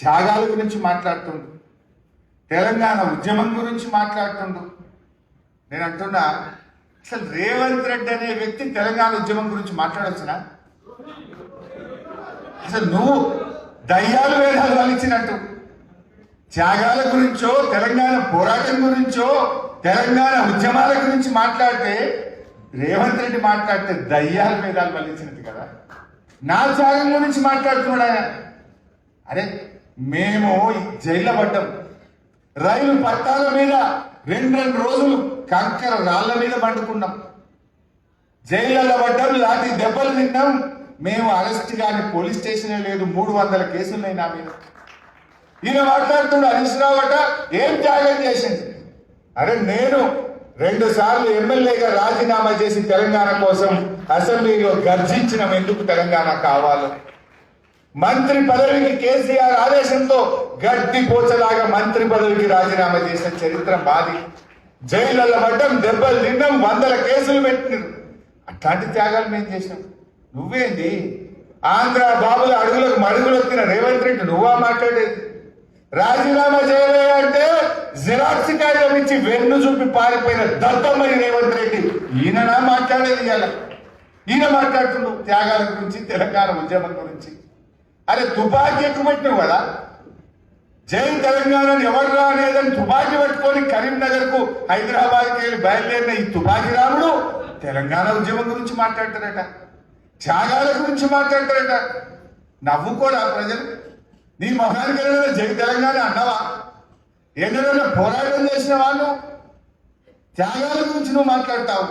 త్యాగాల గురించి మాట్లాడుతుండు, తెలంగాణ ఉద్యమం గురించి మాట్లాడుతుండు. నేను అంటున్నా, అసలు రేవంత్ రెడ్డి అనే వ్యక్తి తెలంగాణ ఉద్యమం గురించి మాట్లాడొచ్చునా? అసలు నువ్వు దయ్యాలు వేదాలు వలిచినట్టు త్యాగాల గురించో తెలంగాణ పోరాటం గురించో తెలంగాణ ఉద్యమాల గురించి మాట్లాడితే, రేవంత్ రెడ్డి మాట్లాడితే దయ్యాల వేదాలు వలిచినట్టు కదా. నా త్యాగం గురించి మాట్లాడుతున్నాడు ఆయన. అరే మేము జైల్లో పడ్డాం, రైలు పట్టాల మీద రెండు రోజులు కంకర రాళ్ల మీద పండుకున్నాం, జైళ్ళలో పడ్డాం, లాంటి దెబ్బలు తిన్నాం. మేము అరెస్ట్ కానీ పోలీస్ స్టేషన్ లేదు, 300 కేసులున్నాయి నా మీద. ఈయన మాట్లాడుతున్న హరీష్ రావు అట ఏం త్యాగం చేసింది? అరే నేను 2 సార్లు ఎమ్మెల్యేగా రాజీనామా చేసి తెలంగాణ కోసం అసెంబ్లీలో గర్జించినాం, ఎందుకు తెలంగాణ కావాలో. మంత్రి పదవికి కేసీఆర్ ఆదేశంతో గడ్డి పోచలాగా మంత్రి పదవికి రాజీనామా చేసిన చరిత్ర మాది. జైళ్ళలో పడ్డం, దెబ్బలు తిన్నాం, 100 కేసులు పెట్టినారు. అట్లాంటి త్యాగాలు మేము చేసినాం. నువ్వేంది ఆంధ్ర బాబుల అడుగులకు మడుగులొత్తిన రేవంత్ రెడ్డి నువ్వా మాట్లాడేది? రాజీనామా చేయలే అంటే జిరాక్స్ కాగితం ఇచ్చి వెన్ను చూపి పారిపోయిన దత్తమని రేవంత్ రెడ్డి ఈయననా మాట్లాడేది? ఇవాళ ఈయన మాట్లాడుతున్నావు త్యాగాల గురించి, తెలంగాణ ఉద్యమం గురించి. అరే తుపాకీ ఎక్కువ పెట్టినావు కదా, జై తెలంగాణని ఎవర్రా అనేదని తుపాకీ పట్టుకొని కరీంనగర్ కు హైదరాబాద్కి వెళ్ళి బయలుదేరిన ఈ తుపాకీ రాముడు తెలంగాణ ఉద్యమం గురించి మాట్లాడతారట, త్యాగాల గురించి మాట్లాడతారట. నవ్వుకోరా ప్రజలు? నీ మొహానికి ఏదైనా జై తెలంగాణ అన్నవా? ఏదైనా పోరాటం చేసిన వాళ్ళు త్యాగాల గురించి నువ్వు మాట్లాడతావు.